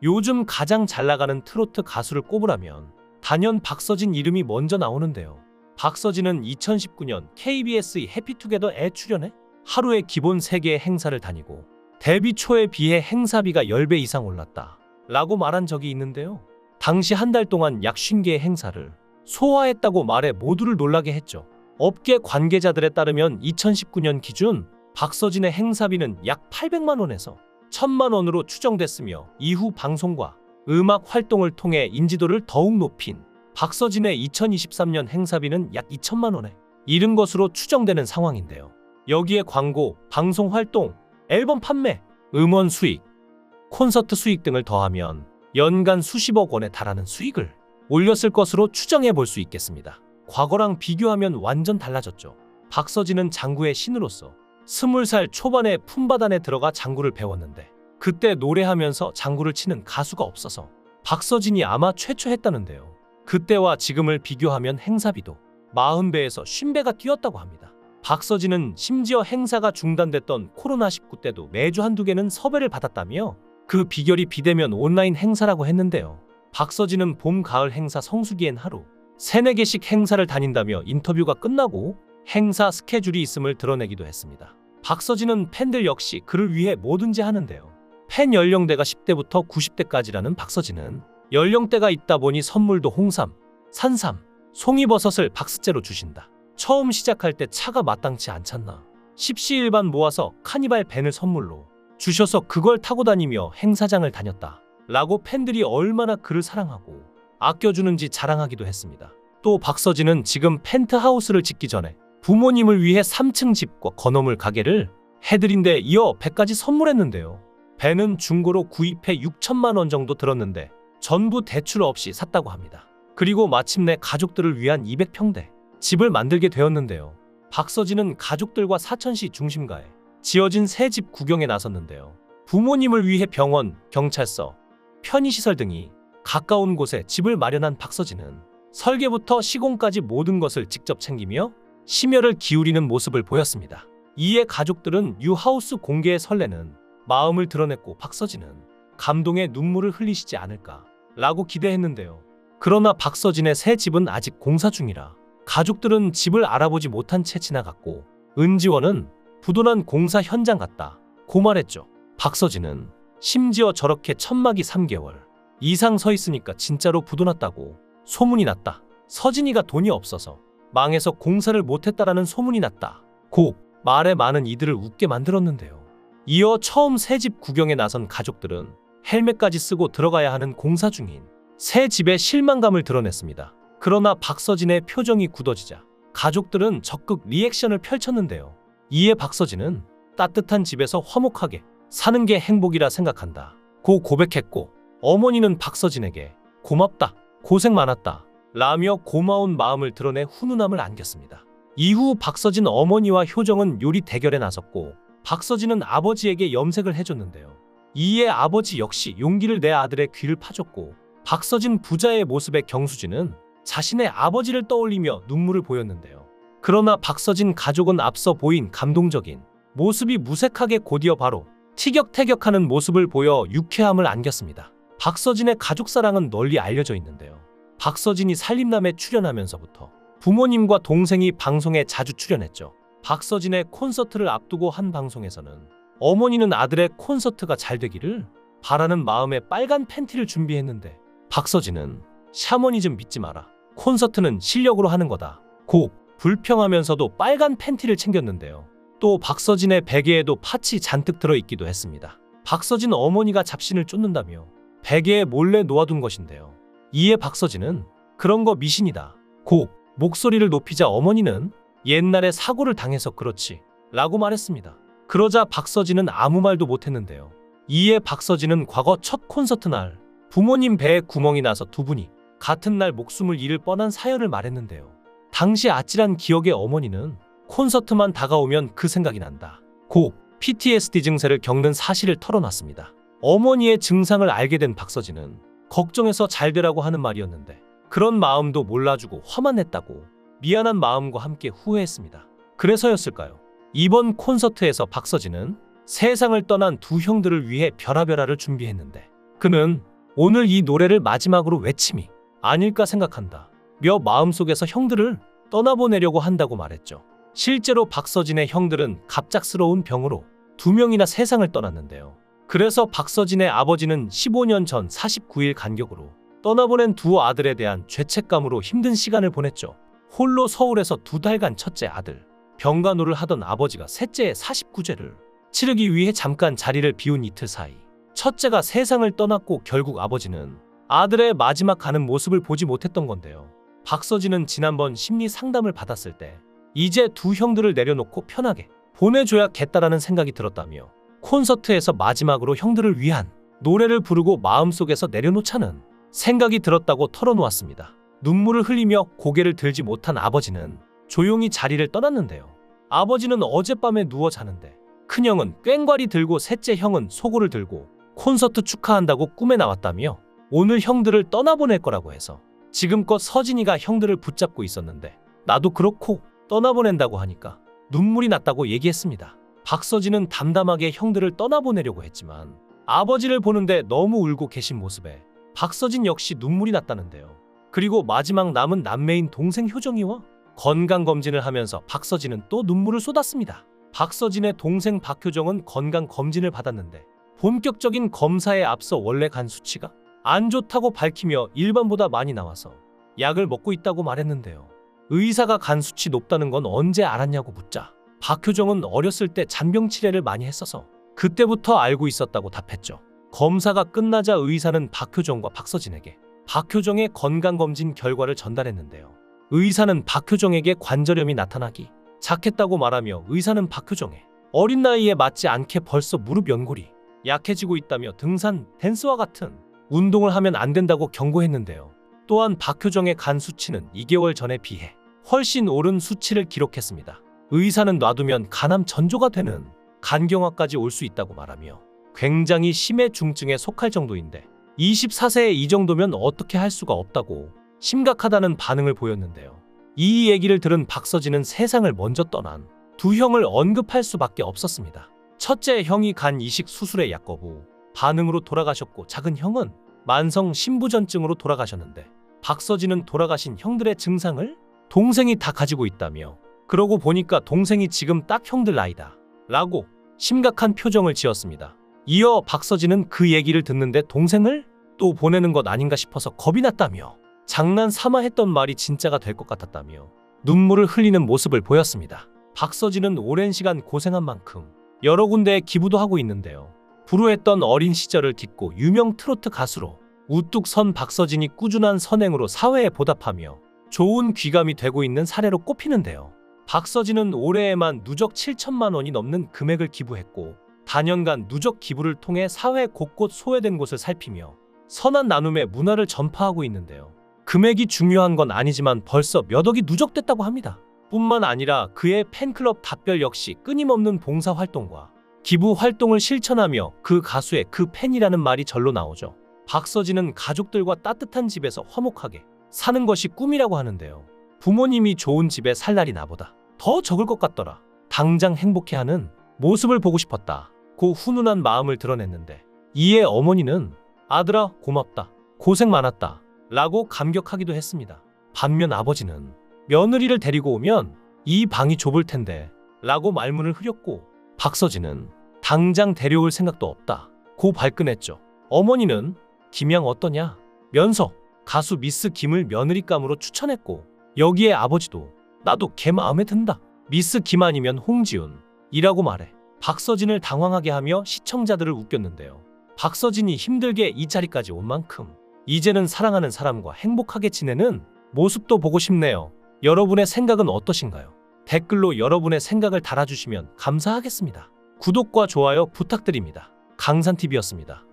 요즘 가장 잘 나가는 트로트 가수를 꼽으라면 단연 박서진 이름이 먼저 나오는데요. 박서진은 2019년 KBS의 해피투게더에 출연해 하루에 기본 3개의 행사를 다니고 데뷔 초에 비해 행사비가 10배 이상 올랐다 라고 말한 적이 있는데요. 당시 한 달 동안 약 50개의 행사를 소화했다고 말해 모두를 놀라게 했죠. 업계 관계자들에 따르면 2019년 기준 박서진의 행사비는 약 800만 원에서 1000만 원으로 추정됐으며 이후 방송과 음악 활동을 통해 인지도를 더욱 높인 박서진의 2023년 행사비는 약 2천만 원에 이른 것으로 추정되는 상황인데요. 여기에 광고, 방송 활동, 앨범 판매, 음원 수익, 콘서트 수익 등을 더하면 연간 수십억 원에 달하는 수익을 올렸을 것으로 추정해 볼 수 있겠습니다. 과거랑 비교하면 완전 달라졌죠. 박서진은 장구의 신으로서 20살 초반에 품바단에 들어가 장구를 배웠는데 그때 노래하면서 장구를 치는 가수가 없어서 박서진이 아마 최초 했다는데요. 그때와 지금을 비교하면 행사비도 40배에서 50배가 뛰었다고 합니다. 박서진은 심지어 행사가 중단됐던 코로나19 때도 매주 한두 개는 섭외를 받았다며 그 비결이 비대면 온라인 행사라고 했는데요. 박서진은 봄, 가을 행사 성수기엔 하루 3-4개씩 행사를 다닌다며 인터뷰가 끝나고 행사 스케줄이 있음을 드러내기도 했습니다. 박서진은 팬들 역시 그를 위해 뭐든지 하는데요. 팬 연령대가 10대부터 90대까지라는 박서진은 연령대가 있다 보니 선물도 홍삼, 산삼, 송이버섯을 박스째로 주신다. 처음 시작할 때 차가 마땅치 않잖나. 십시일반 모아서 카니발 밴을 선물로 주셔서 그걸 타고 다니며 행사장을 다녔다 라고 팬들이 얼마나 그를 사랑하고 아껴주는지 자랑하기도 했습니다. 또 박서진은 지금 펜트하우스를 짓기 전에 부모님을 위해 3층 집과 건어물 가게를 해드린 데 이어 배까지 선물했는데요. 배는 중고로 구입해 6천만 원 정도 들었는데 전부 대출 없이 샀다고 합니다. 그리고 마침내 가족들을 위한 200평대 집을 만들게 되었는데요. 박서진은 가족들과 사천시 중심가에 지어진 새 집 구경에 나섰는데요. 부모님을 위해 병원, 경찰서, 편의시설 등이 가까운 곳에 집을 마련한 박서진은 설계부터 시공까지 모든 것을 직접 챙기며 심혈을 기울이는 모습을 보였습니다. 이에 가족들은 뉴하우스 공개에 설레는 마음을 드러냈고 박서진은 감동의 눈물을 흘리시지 않을까 라고 기대했는데요. 그러나 박서진의 새 집은 아직 공사 중이라 가족들은 집을 알아보지 못한 채 지나갔고 은지원은 부도난 공사 현장 같다 고 말했죠. 박서진은 심지어 저렇게 천막이 3개월 이상 서 있으니까 진짜로 부도났다고 소문이 났다. 서진이가 돈이 없어서 망해서 공사를 못했다라는 소문이 났다 고 말에 많은 이들을 웃게 만들었는데요. 이어 처음 새 집 구경에 나선 가족들은 헬멧까지 쓰고 들어가야 하는 공사 중인 새 집의 실망감을 드러냈습니다. 그러나 박서진의 표정이 굳어지자 가족들은 적극 리액션을 펼쳤는데요. 이에 박서진은 따뜻한 집에서 화목하게 사는 게 행복이라 생각한다 고 고백했고 어머니는 박서진에게 고맙다, 고생 많았다 라며 고마운 마음을 드러내 훈훈함을 안겼습니다. 이후 박서진 어머니와 효정은 요리 대결에 나섰고 박서진은 아버지에게 염색을 해줬는데요. 이에 아버지 역시 용기를 내 아들의 귀를 파줬고 박서진 부자의 모습에 경수진은 자신의 아버지를 떠올리며 눈물을 보였는데요. 그러나 박서진 가족은 앞서 보인 감동적인 모습이 무색하게 곧이어 바로 티격태격하는 모습을 보여 유쾌함을 안겼습니다. 박서진의 가족사랑은 널리 알려져 있는데요. 박서진이 살림남에 출연하면서부터 부모님과 동생이 방송에 자주 출연했죠. 박서진의 콘서트를 앞두고 한 방송에서는 어머니는 아들의 콘서트가 잘 되기를 바라는 마음에 빨간 팬티를 준비했는데 박서진은 샤머니즘 믿지 마라. 콘서트는 실력으로 하는 거다 고 불평하면서도 빨간 팬티를 챙겼는데요. 또 박서진의 베개에도 팥이 잔뜩 들어있기도 했습니다. 박서진 어머니가 잡신을 쫓는다며 베개에 몰래 놓아둔 것인데요. 이에 박서진은 그런 거 미신이다 고 목소리를 높이자 어머니는 옛날에 사고를 당해서 그렇지 라고 말했습니다. 그러자 박서진은 아무 말도 못했는데요. 이에 박서진은 과거 첫 콘서트 날 부모님 배에 구멍이 나서 두 분이 같은 날 목숨을 잃을 뻔한 사연을 말했는데요. 당시 아찔한 기억의 어머니는 콘서트만 다가오면 그 생각이 난다 고 PTSD 증세를 겪는 사실을 털어놨습니다. 어머니의 증상을 알게 된 박서진은 걱정해서 잘 되라고 하는 말이었는데 그런 마음도 몰라주고 화만 냈다고 미안한 마음과 함께 후회했습니다. 그래서였을까요? 이번 콘서트에서 박서진은 세상을 떠난 두 형들을 위해 별아별아를 준비했는데 그는 오늘 이 노래를 마지막으로 외침이 아닐까 생각한다. 며 마음속에서 형들을 떠나보내려고 한다고 말했죠. 실제로 박서진의 형들은 갑작스러운 병으로 2명이나 세상을 떠났는데요. 그래서 박서진의 아버지는 15년 전 49일 간격으로 떠나보낸 두 아들에 대한 죄책감으로 힘든 시간을 보냈죠. 홀로 서울에서 2달간 첫째 아들 병간호를 하던 아버지가 셋째의 49제를 치르기 위해 잠깐 자리를 비운 이틀 사이 첫째가 세상을 떠났고 결국 아버지는 아들의 마지막 가는 모습을 보지 못했던 건데요. 박서진은 지난번 심리 상담을 받았을 때 이제 두 형들을 내려놓고 편하게 보내줘야겠다라는 생각이 들었다며 콘서트에서 마지막으로 형들을 위한 노래를 부르고 마음속에서 내려놓자는 생각이 들었다고 털어놓았습니다. 눈물을 흘리며 고개를 들지 못한 아버지는 조용히 자리를 떠났는데요. 아버지는 어젯밤에 누워 자는데 큰형은 꽹과리 들고 셋째 형은 소고를 들고 콘서트 축하한다고 꿈에 나왔다며 오늘 형들을 떠나보낼 거라고 해서 지금껏 서진이가 형들을 붙잡고 있었는데 나도 그렇고 떠나보낸다고 하니까 눈물이 났다고 얘기했습니다. 박서진은 담담하게 형들을 떠나보내려고 했지만 아버지를 보는데 너무 울고 계신 모습에 박서진 역시 눈물이 났다는데요. 그리고 마지막 남은 남매인 동생 효정이와 건강검진을 하면서 박서진은 또 눈물을 쏟았습니다. 박서진의 동생 박효정은 건강검진을 받았는데 본격적인 검사에 앞서 원래 간 수치가 안 좋다고 밝히며 일반보다 많이 나와서 약을 먹고 있다고 말했는데요. 의사가 간 수치 높다는 건 언제 알았냐고 묻자 박효정은 어렸을 때 잔병 치레를 많이 했어서 그때부터 알고 있었다고 답했죠. 검사가 끝나자 의사는 박효정과 박서진에게 박효정의 건강검진 결과를 전달했는데요. 의사는 박효정에게 관절염이 나타나기 작겠다고 말하며 의사는 박효정의 어린 나이에 맞지 않게 벌써 무릎 연골이 약해지고 있다며 등산, 댄스와 같은 운동을 하면 안 된다고 경고했는데요. 또한 박효정의 간 수치는 2개월 전에 비해 훨씬 오른 수치를 기록했습니다. 의사는 놔두면 간암 전조가 되는 간경화까지 올 수 있다고 말하며 굉장히 심해 중증에 속할 정도인데 24세에 이 정도면 어떻게 할 수가 없다고 심각하다는 반응을 보였는데요. 이 얘기를 들은 박서진은 세상을 먼저 떠난 두 형을 언급할 수밖에 없었습니다. 첫째 형이 간 이식 수술의 약 거부 반응으로 돌아가셨고 작은 형은 만성 신부전증으로 돌아가셨는데 박서진은 돌아가신 형들의 증상을 동생이 다 가지고 있다며 그러고 보니까 동생이 지금 딱 형들 나이다 라고 심각한 표정을 지었습니다. 이어 박서진은 그 얘기를 듣는데 동생을 또 보내는 것 아닌가 싶어서 겁이 났다며 장난 삼아 했던 말이 진짜가 될 것 같았다며 눈물을 흘리는 모습을 보였습니다. 박서진은 오랜 시간 고생한 만큼 여러 군데에 기부도 하고 있는데요. 불우했던 어린 시절을 딛고 유명 트로트 가수로 우뚝 선 박서진이 꾸준한 선행으로 사회에 보답하며 좋은 귀감이 되고 있는 사례로 꼽히는데요. 박서진은 올해에만 누적 7천만 원이 넘는 금액을 기부했고 단연간 누적 기부를 통해 사회 곳곳 소외된 곳을 살피며 선한 나눔의 문화를 전파하고 있는데요. 금액이 중요한 건 아니지만 벌써 몇 억이 누적됐다고 합니다. 뿐만 아니라 그의 팬클럽 답별 역시 끊임없는 봉사활동과 기부 활동을 실천하며 그 가수의 그 팬이라는 말이 절로 나오죠. 박서진은 가족들과 따뜻한 집에서 화목하게 사는 것이 꿈이라고 하는데요. 부모님이 좋은 집에 살 날이 나보다 더 적을 것 같더라. 당장 행복해하는 모습을 보고 싶었다. 고 훈훈한 마음을 드러냈는데 이에 어머니는 아들아 고맙다. 고생 많았다. 라고 감격하기도 했습니다. 반면 아버지는 며느리를 데리고 오면 이 방이 좁을 텐데 라고 말문을 흐렸고 박서진은 당장 데려올 생각도 없다. 고 발끈했죠. 어머니는 김양 어떠냐? 면서 가수 미스 김을 며느리감으로 추천했고 여기에 아버지도 나도 걔 마음에 든다. 미스 김 아니면 홍지훈 이라고 말해 박서진을 당황하게 하며 시청자들을 웃겼는데요. 박서진이 힘들게 이 자리까지 온 만큼 이제는 사랑하는 사람과 행복하게 지내는 모습도 보고 싶네요. 여러분의 생각은 어떠신가요? 댓글로 여러분의 생각을 달아주시면 감사하겠습니다. 구독과 좋아요 부탁드립니다. 강산TV였습니다.